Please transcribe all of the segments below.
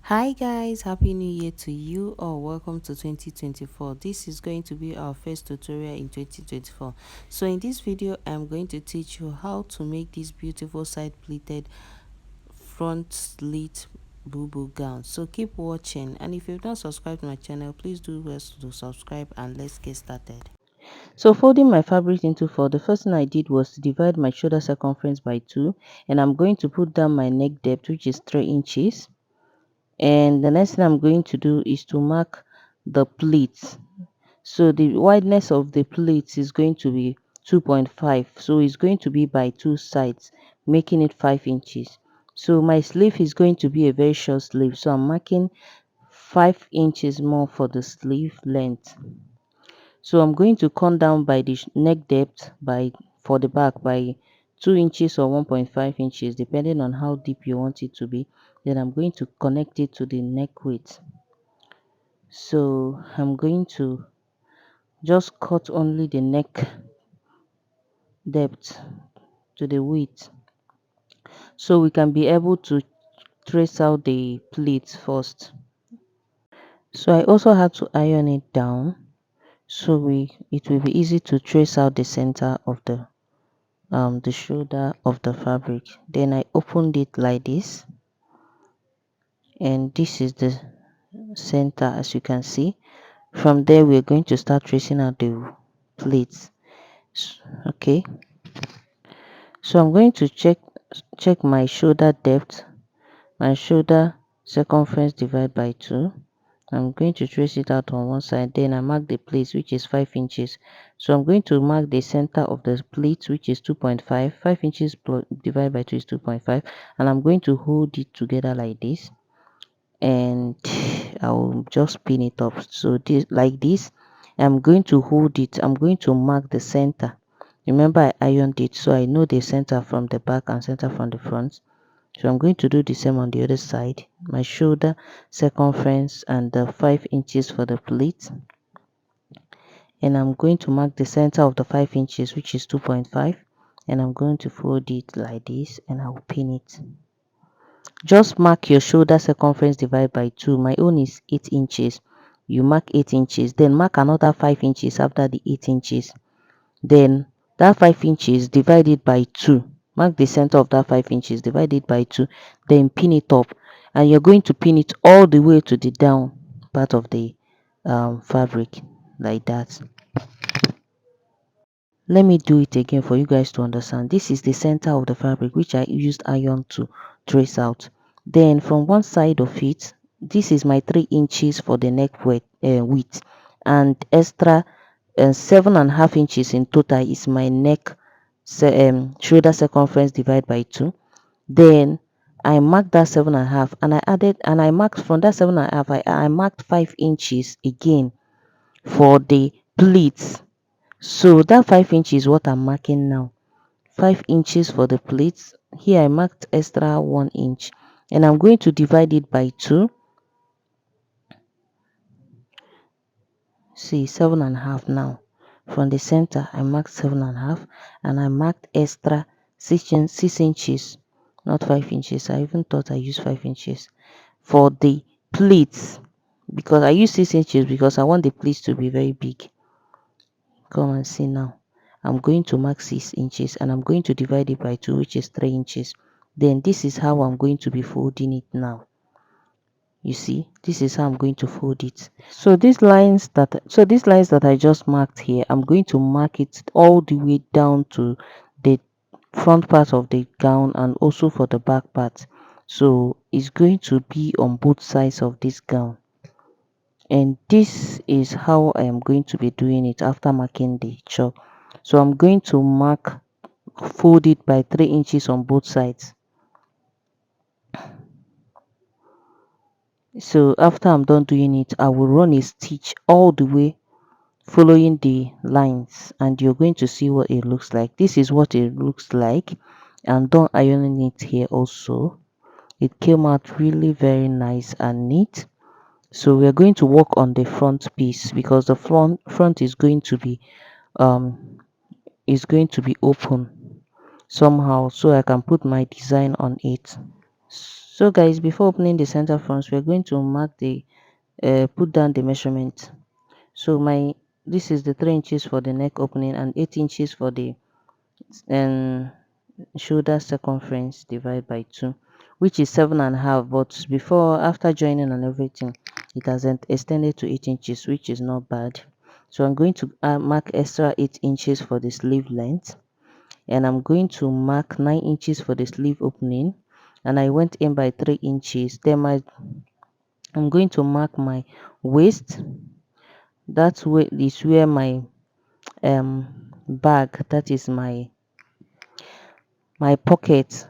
Hi guys, happy new year to you all. Welcome to 2024. This is going to be our first tutorial in 2024. So in this video I'm going to teach you how to make this beautiful side pleated front slit bubu gown. So keep watching, and if you've not subscribed to my channel, please do well to subscribe, and let's get started. So folding my fabric into four, the first thing I did was to divide my shoulder circumference by 2, and I'm going to put down my neck depth, which is 3 inches. And the next thing I'm going to do is to mark the pleats. So the wideness of the pleats is going to be 2.5, so it's going to be by two sides, making it 5 inches. So my sleeve is going to be a very short sleeve, so I'm marking 5 inches more for the sleeve length. So I'm going to come down by the neck depth by for the back by 2 inches or 1.5 inches, depending on how deep you want it to be. Then I'm going to connect it to the neck width. So I'm going to just cut only the neck depth to the width, so we can be able to trace out the pleats first. So I also had to iron it down, so it will be easy to trace out the center of the shoulder of the fabric. Then I opened it like this, and this is the center, as you can see. From there we're going to start tracing out the pleats. Okay, so I'm going to check my shoulder depth, my shoulder circumference divided by 2. I'm going to trace it out on one side. Then I mark the pleats, which is 5 inches. So I'm going to mark the center of the pleats, which is 2.5. 5 inches divided by 2 is 2.5. And I'm going to hold it together like this, and I'll just pin it up. So this, like this, I'm going to hold it. I'm going to mark the center. Remember, I ironed it, so I know the center from the back and center from the front. So I'm going to do the same on the other side. My shoulder circumference and the 5 inches for the pleat. And I'm going to mark the center of the 5 inches, which is 2.5. And I'm going to fold it like this, and I'll pin it. Just mark your shoulder circumference divided by 2. My own is 8 inches. You mark 8 inches. Then mark another 5 inches after the 8 inches. Then that 5 inches divided by 2. Mark the center of that 5 inches, divide it by 2. Then pin it up. And you're going to pin it all the way to the down part of the fabric, like that. Let me do it again for you guys to understand. This is the center of the fabric, which I used iron to trace out. Then from one side of it, this is my 3 inches for the neck width, and extra 7.5 inches in total is my neck shoulder circumference divided by 2. Then I marked that 7.5, and I marked from that 7.5, I marked 5 inches again for the pleats. So that 5 inches is what I'm marking now. 5 inches for the pleats. Here I marked extra 1 inch, and I'm going to divide it by 2. See, 7.5 now. From the center I marked 7.5, and I marked extra 6 inches, not 5 inches. I even thought I used 5 inches for the pleats, because I use 6 inches because I want the pleats to be very big. Come and see now. I'm going to mark 6 inches, and I'm going to divide it by 2, which is 3 inches. Then this is how I'm going to be folding it now. You see, this is how I'm going to fold it. So these lines that I just marked here, I'm going to mark it all the way down to the front part of the gown, and also for the back part. So it's going to be on both sides of this gown. And this is how I am going to be doing it after marking the chalk. So I'm going to fold it by 3 inches on both sides. So after I'm done doing it, I will run a stitch all the way following the lines, and you're going to see what it looks like. This is what it looks like. And done ironing it here also. It came out really very nice and neat. So we're going to work on the front piece, because the front um is going to be open somehow, so I can put my design on it. So guys, before opening the center fronts, we're going to mark the put down the measurement. So this is the 3 inches for the neck opening and 8 inches for the um, shoulder circumference divided by 2, which is 7.5. But before, after joining and everything, it hasn't extended to 8 inches, which is not bad. So I'm going to mark extra 8 inches for the sleeve length, and I'm going to mark 9 inches for the sleeve opening, and I went in by 3 inches. Then I'm going to mark my waist. That way is where my bag, that is my pocket,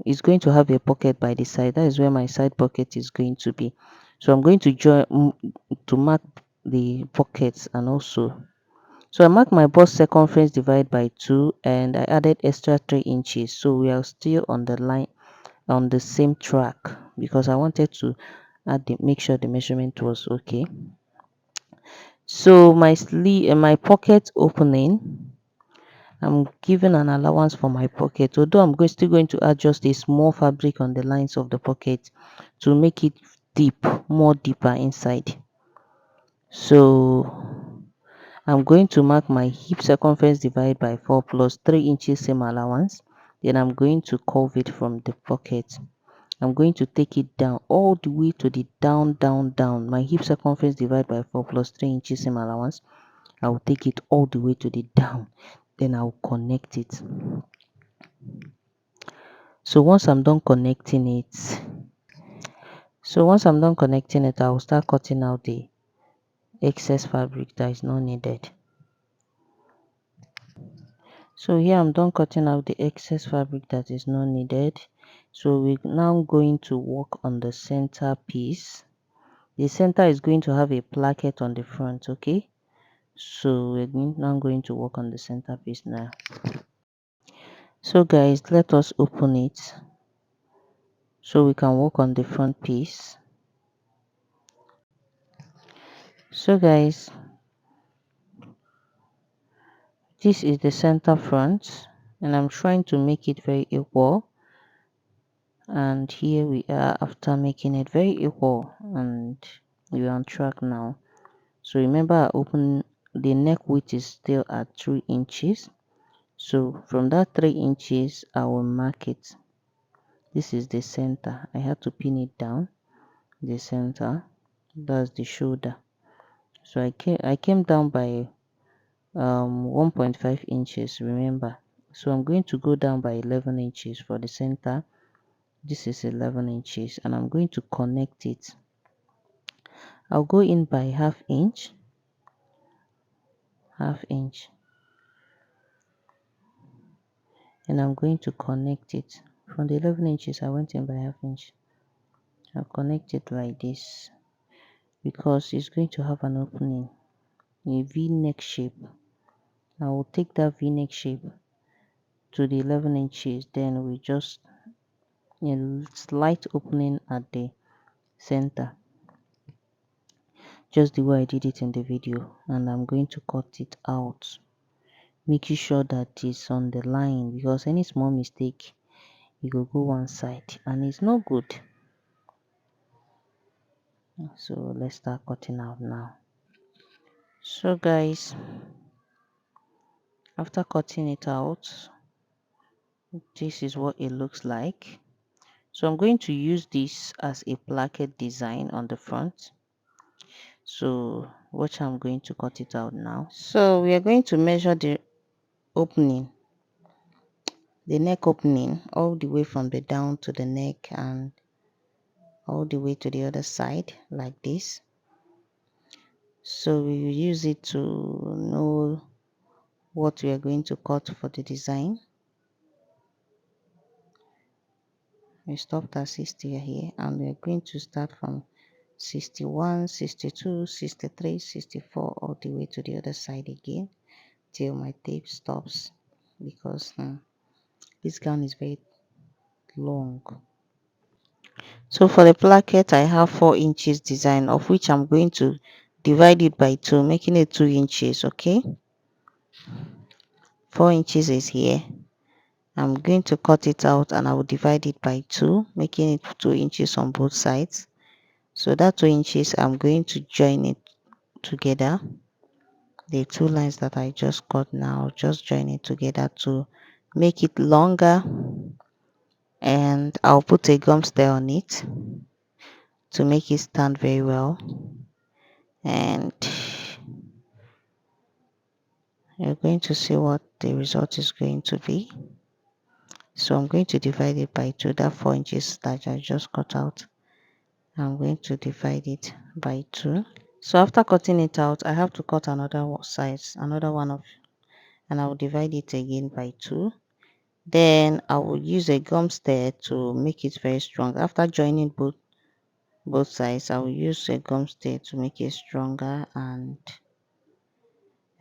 is going to have a pocket by the side. That is where my side pocket is going to be. So I'm going to to mark the pockets, and also, so I mark my bust circumference divided by 2, and I added extra 3 inches. So we are still on the line, on the same track, because I wanted to make sure the measurement was okay. So my pocket opening, I'm giving an allowance for my pocket, although still going to add just a small fabric on the lines of the pocket to make it more deeper inside. So I'm going to mark my hip circumference divided by 4 plus 3 inches, same allowance. Then I'm going to curve it from the pocket. I'm going to take it down all the way to the down. My hip circumference divided by 4 plus 3 inches, same allowance. I will take it all the way to the down. Then I'll connect it. So once I'm done connecting it, I will start cutting out the excess fabric that is not needed. So here I'm done cutting out the excess fabric that is not needed. So we're now going to work on the center piece. The center is going to have a placket on the front, okay? So we're now going to work on the center piece now. So guys, let us open it so we can work on the front piece. So guys, this is the center front, and I'm trying to make it very equal. And here we are after making it very equal, and we're on track now. So remember, I open the neck width is still at 3 inches. So from that 3 inches, I will mark it. This is the center. I have to pin it down. The center, that's the shoulder. So I came down by 1.5 inches, remember. So I'm going to go down by 11 inches for the center. This is 11 inches, and I'm going to connect it. I'll go in by half inch, and I'm going to connect it. From the 11 inches, I went in by half inch. I'll connect it like this because it's going to have an opening, a V-neck shape. I will take that V-neck shape to the 11 inches, then we just a slight opening at the center, just the way I did it in the video, and I'm going to cut it out, making sure that it's on the line, because any small mistake, you go one side and it's not good. So let's start cutting out now. So guys, after cutting it out, this is what it looks like. So I'm going to use this as a placket design on the front. So watch, I'm going to cut it out now. So we are going to measure the opening, the neck opening, all the way from the down to the neck and all the way to the other side like this. So we will use it to know what we are going to cut for the design. We stopped at 60 here, and we are going to start from 61, 62, 63, 64, all the way to the other side again till my tape stops, because this gown is very long. So for the placket, I have 4 inches design, of which I'm going to divide it by 2, making it 2 inches, okay? 4 inches is here, I'm going to cut it out and I will divide it by 2, making it 2 inches on both sides. So that 2 inches, I'm going to join it together. The 2 lines that I just cut now, just join it together to make it longer, and I'll put a gum stay on it to make it stand very well. And you're going to see what the result is going to be. So I'm going to divide it by 2, that 4 inches that I just cut out. I'm going to divide it by 2. So after cutting it out, I have to cut another size, another one of, and I will divide it again by 2. Then I will use a gum stir to make it very strong. After joining both sides, I will use a gum stir to make it stronger, and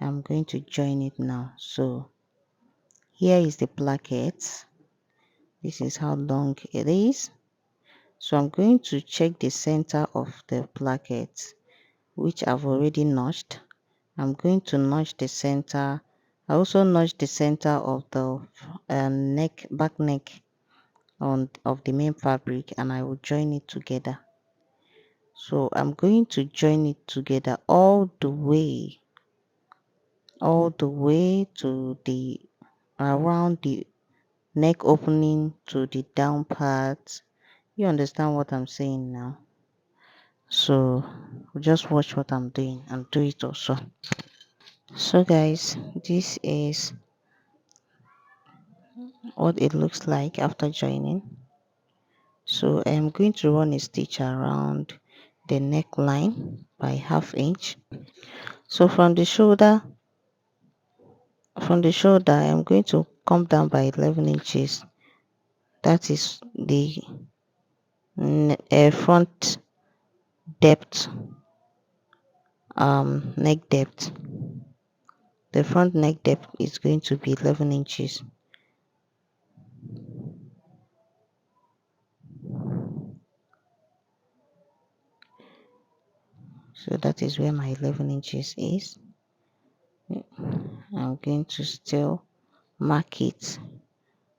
I'm going to join it now. So here is the placket. This is how long it is. So I'm going to check the center of the placket, which I've already notched. I'm going to notch the center. I also notch the center of the back neck of the main fabric, and I will join it together. So I'm going to join it together all the way to the around the neck opening to the down part. You understand what I'm saying now? So just watch what I'm doing and do it also. So guys, this is what it looks like after joining. So I'm going to run a stitch around the neckline by 1/2 inch. So from the shoulder I'm going to come down by 11 inches. That is the front depth, neck depth. The front neck depth is going to be 11 inches. So that is where my 11 inches is. I'm going to still mark it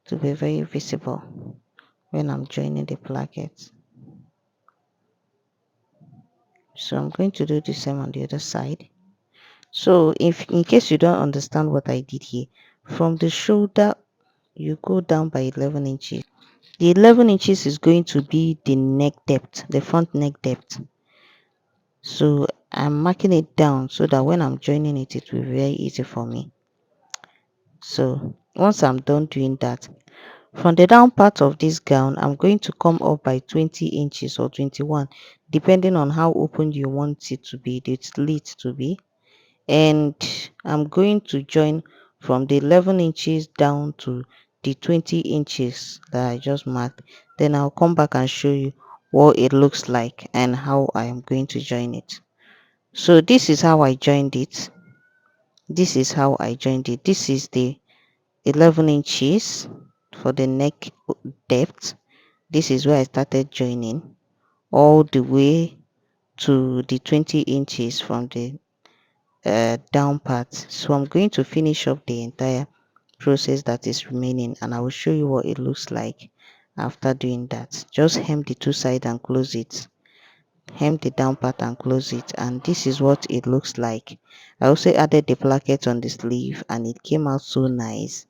to be very visible when I'm joining the placket. So I'm going to do the same on the other side. So if in case you don't understand what I did here, from the shoulder you go down by 11 inches. The 11 inches is going to be the neck depth, the front neck depth. So I'm marking it down so that when I'm joining it, it will be very easy for me. So once I'm done doing that, from the down part of this gown, I'm going to come up by 20 inches or 21, depending on how open you want it to be, the slit to be. And I'm going to join from the 11 inches down to the 20 inches that I just marked. Then I'll come back and show you what it looks like and how I am going to join it. So this is how I joined it. This is how I joined it. This is the 11 inches for the neck depth. This is where I started joining all the way to the 20 inches from the down part. So I'm going to finish up the entire process that is remaining, and I will show you what it looks like after doing that. Just hem the two sides and close it. Hem the down part and close it, and this is what it looks like. I also added the placket on the sleeve and it came out so nice.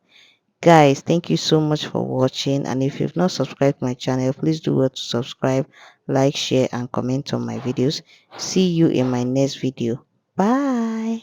Guys, thank you so much for watching, and if you've not subscribed my channel, please do well to subscribe, like, share and comment on my videos. See you in my next video. Bye.